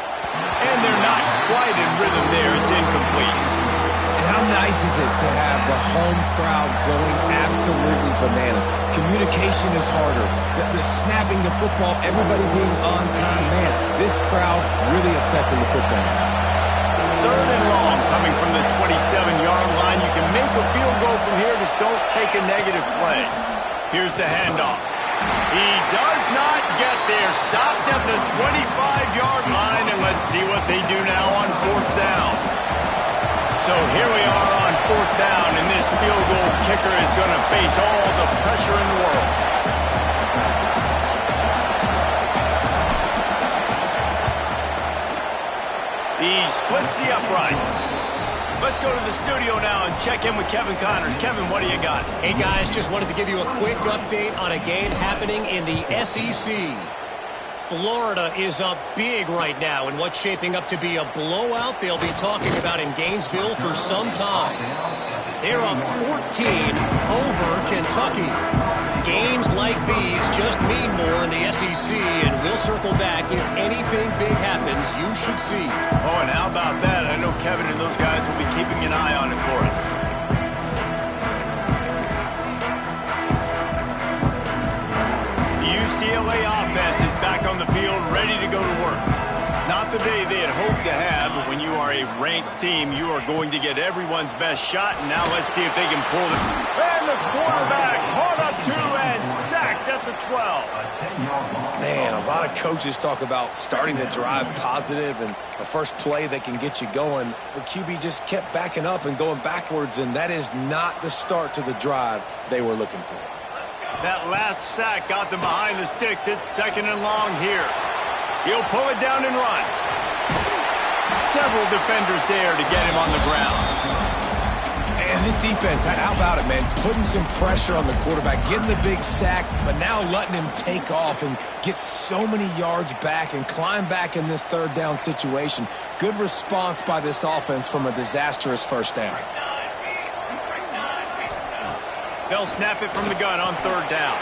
And they're not quite in rhythm there. It's incomplete. And how nice is it to have the home crowd going absolutely bananas? Communication is harder. The snapping the football, everybody being on time. Man, this crowd really affecting the football. 3rd and long coming from the 27-yard line. You can make a field goal from here. Just don't take a negative play. Here's the handoff. He does not get there. Stopped at the 25-yard line. And let's see what they do now on 4th down. So here we are on 4th down, and this field goal kicker is going to face all the pressure in the world. He splits the uprights. Let's go to the studio now and check in with Kevin Connors. Kevin, what do you got? Hey, guys, just wanted to give you a quick update on a game happening in the SEC. Florida is up big right now in what's shaping up to be a blowout they'll be talking about in Gainesville for some time. They're up 14 over Kentucky. Games like these just mean more in the SEC, and we'll circle back. If anything big happens, you should see. Oh, and how about that? I know Kevin and those guys will be keeping an eye on it for us. The UCLA offense is back on the field, ready to go to work. Not the day they had hoped to have, but when you are a ranked team, you are going to get everyone's best shot. And now let's see if they can pull it. And the quarterback caught up to and sacked at the 12. Man, a lot of coaches talk about starting the drive positive and the first play that can get you going. The QB just kept backing up and going backwards, and that is not the start to the drive they were looking for. That last sack got them behind the sticks. It's 2nd and long here. He'll pull it down and run. Several defenders there to get him on the ground. And this defense, how about it, man? Putting some pressure on the quarterback, getting the big sack, but now letting him take off and get so many yards back and climb back in this 3rd down situation. Good response by this offense from a disastrous 1st down. They'll snap it from the gun on 3rd down.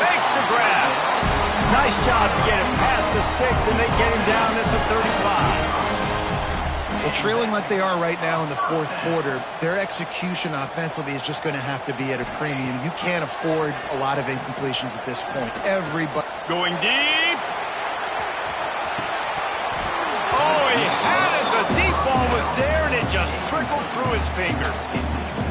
Fakes the grab. Nice job to get him past the sticks, and they get him down at the 35. Well, trailing like they are right now in the 4th quarter, their execution offensively is just going to have to be at a premium. You can't afford a lot of incompletions at this point. Everybody going deep. Oh, he had it. The deep ball was there, and it just trickled through his fingers.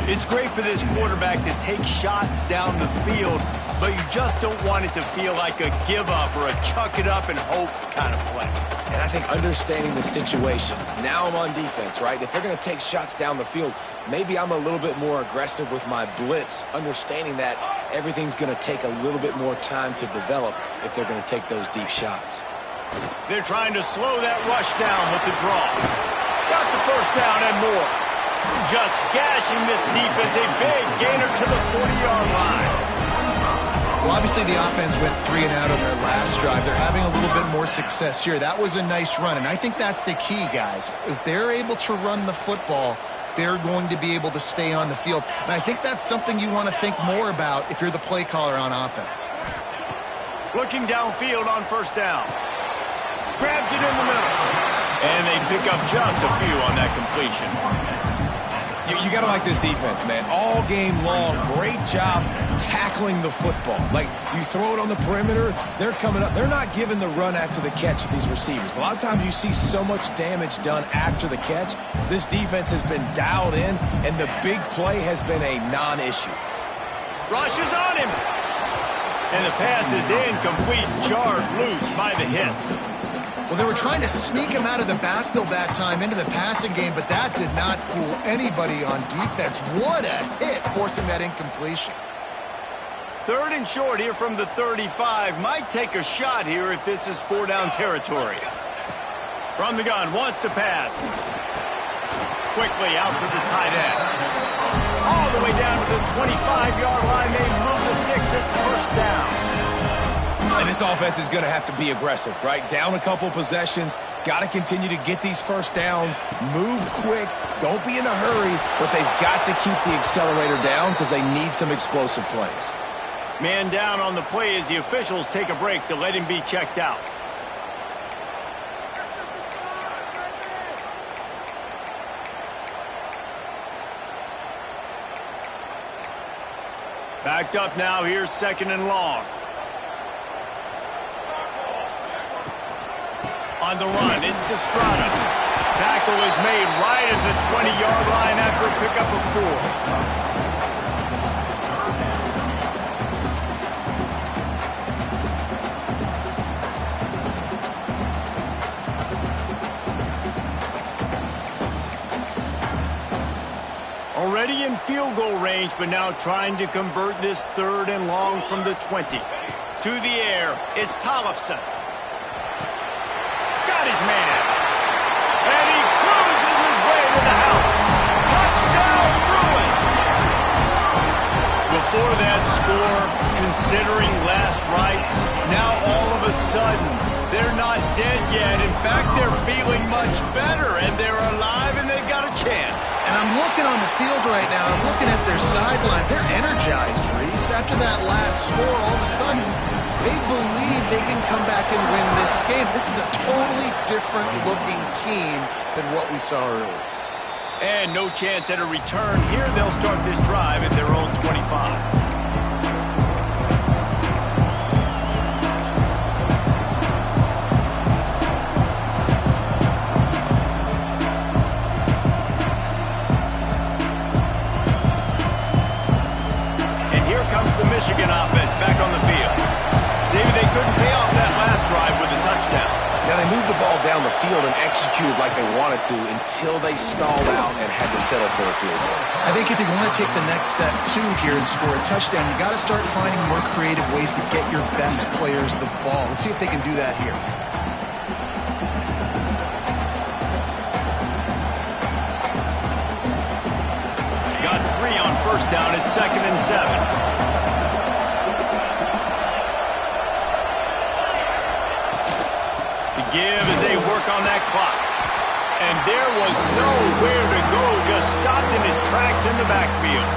It's great for this quarterback to take shots down the field, but you just don't want it to feel like a give-up or a chuck-it-up and hope kind of play. And I think understanding the situation, now I'm on defense, right? If they're going to take shots down the field, maybe I'm a little bit more aggressive with my blitz, understanding that everything's going to take a little bit more time to develop if they're going to take those deep shots. They're trying to slow that rush down with the draw. Got the 1st down and more. Just gashing this defense, a big gainer to the 40-yard line. Well, obviously the offense went 3 and out on their last drive. They're having a little bit more success here. That was a nice run, and I think that's the key, guys. If they're able to run the football, they're going to be able to stay on the field. And I think that's something you want to think more about if you're the play caller on offense. Looking downfield on 1st down. Grabs it in the middle. And they pick up just a few on that completion. You got to like this defense, man. All game long, great job tackling the football. Like, you throw it on the perimeter, they're coming up. They're not giving the run after the catch to these receivers. A lot of times you see so much damage done after the catch. This defense has been dialed in, and the big play has been a non-issue. Rush is on him. And the pass is incomplete, charged loose by the hit. Well, they were trying to sneak him out of the backfield that time into the passing game, but that did not fool anybody on defense. What a hit, forcing that incompletion. 3rd and short here from the 35. Might take a shot here if this is 4-down territory. From the gun, wants to pass. Quickly out to the tight end. All the way down to the 25-yard line. They move the sticks. It's 1st down. And this offense is going to have to be aggressive, right? Down a couple possessions, got to continue to get these 1st downs, move quick, don't be in a hurry, but they've got to keep the accelerator down because they need some explosive plays. Man down on the play as the officials take a break to let him be checked out. Backed up now, here's 2nd and long. On the run, it's Estrada. Tackle is made right at the 20-yard line after a pickup of 4. Already in field goal range, but now trying to convert this 3rd and long from the 20. To the air, it's Tollefson. His man. And he cruises his way to the house. Touchdown, Bruins. Before that score, considering last rites, now all of a sudden, they're not dead yet. In fact, they're feeling much better, and they're alive, and they've got a chance. And I'm looking on the field right now. I'm looking at their sideline. They're energized, Reese. after that last score, all of a sudden, they believe they can come back and win this game. This is a totally different looking team than what we saw earlier. And no chance at a return here. They'll start this drive at their own 25. Michigan offense back on the field. David, they couldn't pay off that last drive with a touchdown. Now, they moved the ball down the field and executed like they wanted to until they stalled out and had to settle for a field goal. I think if they want to take the next step, too, here and score a touchdown, you got to start finding more creative ways to get your best players the ball. Let's see if they can do that here. Got 3 on first down at 2nd and 7. Give as they work on that clock. And there was nowhere to go, just stopped in his tracks in the backfield.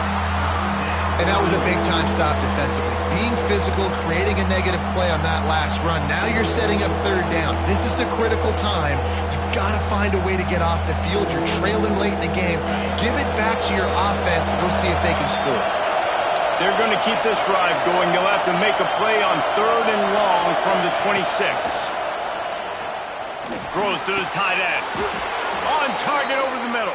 And that was a big-time stop defensively. Being physical, creating a negative play on that last run. Now you're setting up 3rd down. This is the critical time. You've got to find a way to get off the field. You're trailing late in the game. Give it back to your offense to go see if they can score. They're going to keep this drive going. They'll have to make a play on 3rd and long from the 26. Throws to the tight end. On target over the middle.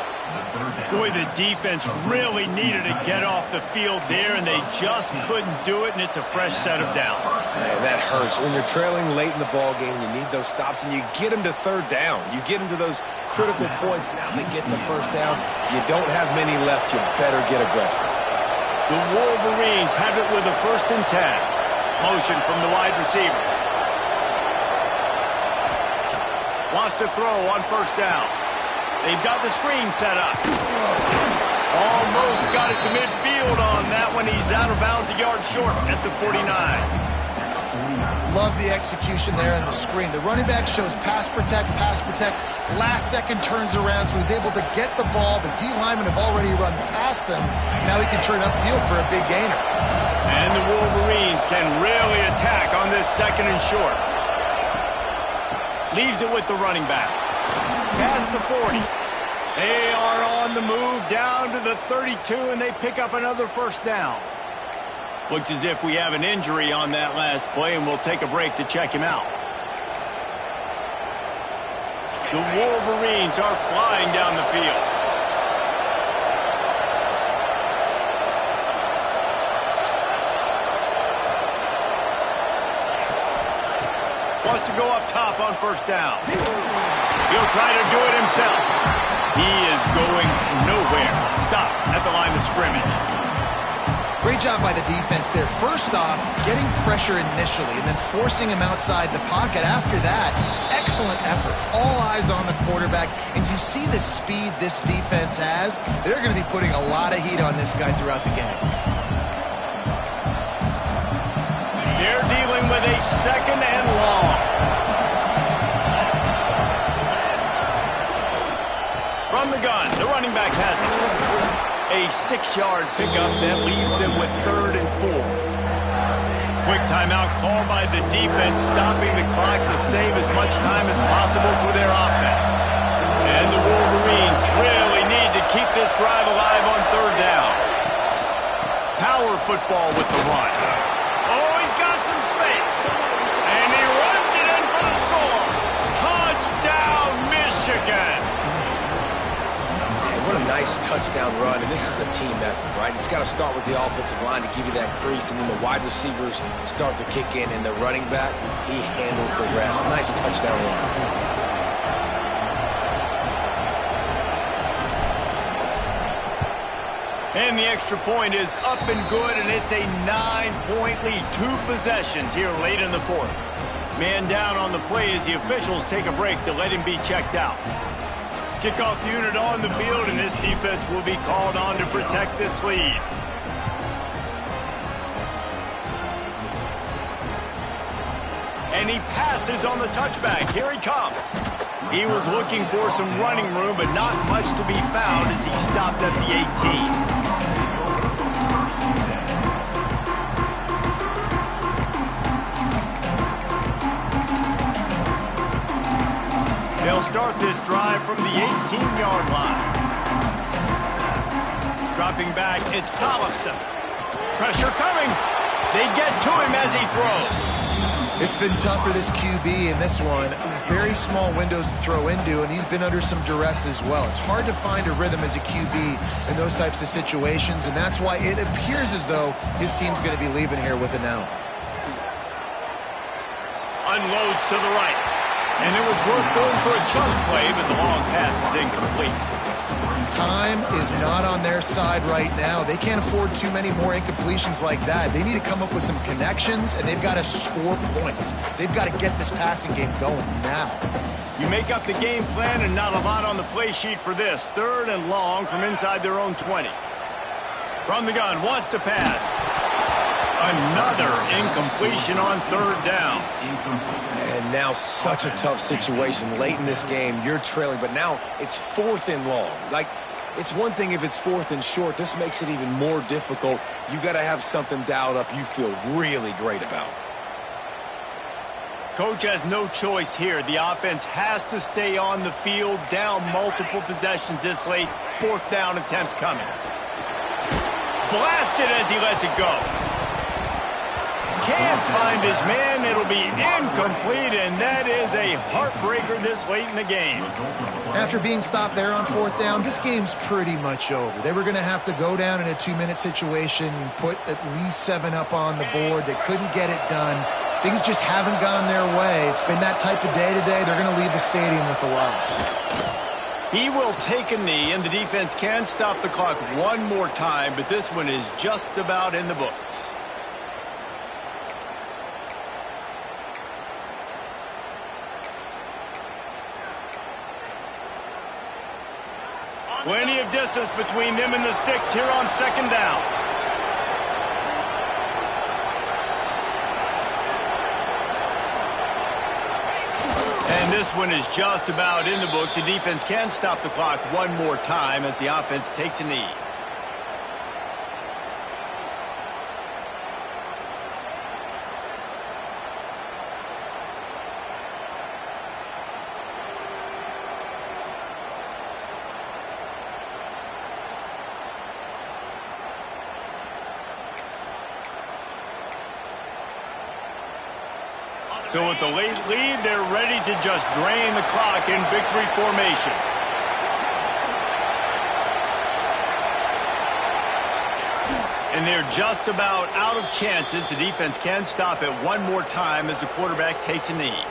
Boy, the defense really needed to get off the field there, and they just couldn't do it, and it's a fresh set of downs. Man, that hurts. When you're trailing late in the ball game, you need those stops, and you get them to 3rd down. You get them to those critical points. Now they get the 1st down. You don't have many left. You better get aggressive. The Wolverines have it with a 1st and 10. Motion from the wide receiver. Wants to throw on 1st down. They've got the screen set up. Almost got it to midfield on that one. He's out of bounds, a yard short at the 49. Love the execution there in the screen. The running back shows pass protect, pass protect. Last second turns around, so he's able to get the ball. The D linemen have already run past him. Now he can turn upfield for a big gainer. And the Wolverines can really attack on this 2nd and short. Leaves it with the running back. Past the 40. They are on the move down to the 32, and they pick up another 1st down. Looks as if we have an injury on that last play, and we'll take a break to check him out. The Wolverines are flying down the field. Wants to go up top on 1st down. He'll try to do it himself. He is going nowhere. Stop at the line of scrimmage. Great job by the defense there. First off, getting pressure initially and then forcing him outside the pocket. After that, excellent effort. All eyes on the quarterback. And you see the speed this defense has. They're going to be putting a lot of heat on this guy throughout the game. They're dealing with a 2nd and long. From the gun, the running back has it. A 6-yard pickup that leaves them with 3rd and 4. Quick timeout called by the defense, stopping the clock to save as much time as possible for their offense. And the Wolverines really need to keep this drive alive on 3rd down. Power football with the run. Oh, he's got some space. And he runs it in for the score. Touchdown, Michigan. Man, what a nice touchdown run, and this is a team effort, right? It's got to start with the offensive line to give you that crease, and then the wide receivers start to kick in, and the running back, he handles the rest. Nice touchdown run. And the extra point is up and good, and it's a 9-point lead. 2 possessions here late in the 4th. Man down on the play as the officials take a break to let him be checked out. Kickoff unit on the field, and this defense will be called on to protect this lead. And he passes on the touchback. Here he comes. He was looking for some running room, but not much to be found as he stopped at the 18. from the 18-yard line. Dropping back, it's Tollefson. Pressure coming. They get to him as he throws. It's been tough for this QB in this one. Very small windows to throw into, and he's been under some duress as well. It's hard to find a rhythm as a QB in those types of situations, and that's why it appears as though his team's going to be leaving here with an out. Unloads to the right. And it was worth going for a chunk play, but the long pass is incomplete. Time is not on their side right now. They can't afford too many more incompletions like that. They need to come up with some connections, and they've got to score points. They've got to get this passing game going now. You make up the game plan and not a lot on the play sheet for this. 3rd and long from inside their own 20. From the gun, wants to pass. Another incompletion on 3rd down. And now such a tough situation late in this game. You're trailing, but now it's 4th and long. Like, it's one thing if it's 4th and short. This makes it even more difficult. You got to have something dialed up you feel really great about. Coach has no choice here. The offense has to stay on the field, down multiple possessions this late. 4th down attempt coming. Blasted as he lets it go. Can't find his man. It'll be incomplete, and that is a heartbreaker this late in the game. After being stopped there on 4th down, this game's pretty much over. They were going to have to go down in a 2-minute situation, put at least 7 up on the board. They couldn't get it done. Things just haven't gone their way. It's been that type of day today. They're going to leave the stadium with a loss. He will take a knee, and the defense can stop the clock one more time, but this one is just about in the books. Plenty of distance between them and the sticks here on 2nd down. And this one is just about in the books. The defense can stop the clock one more time as the offense takes a knee. So with the late lead, they're ready to just drain the clock in victory formation. And they're just about out of chances. The defense can stop it one more time as the quarterback takes a knee.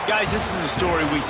Guys, this is a story we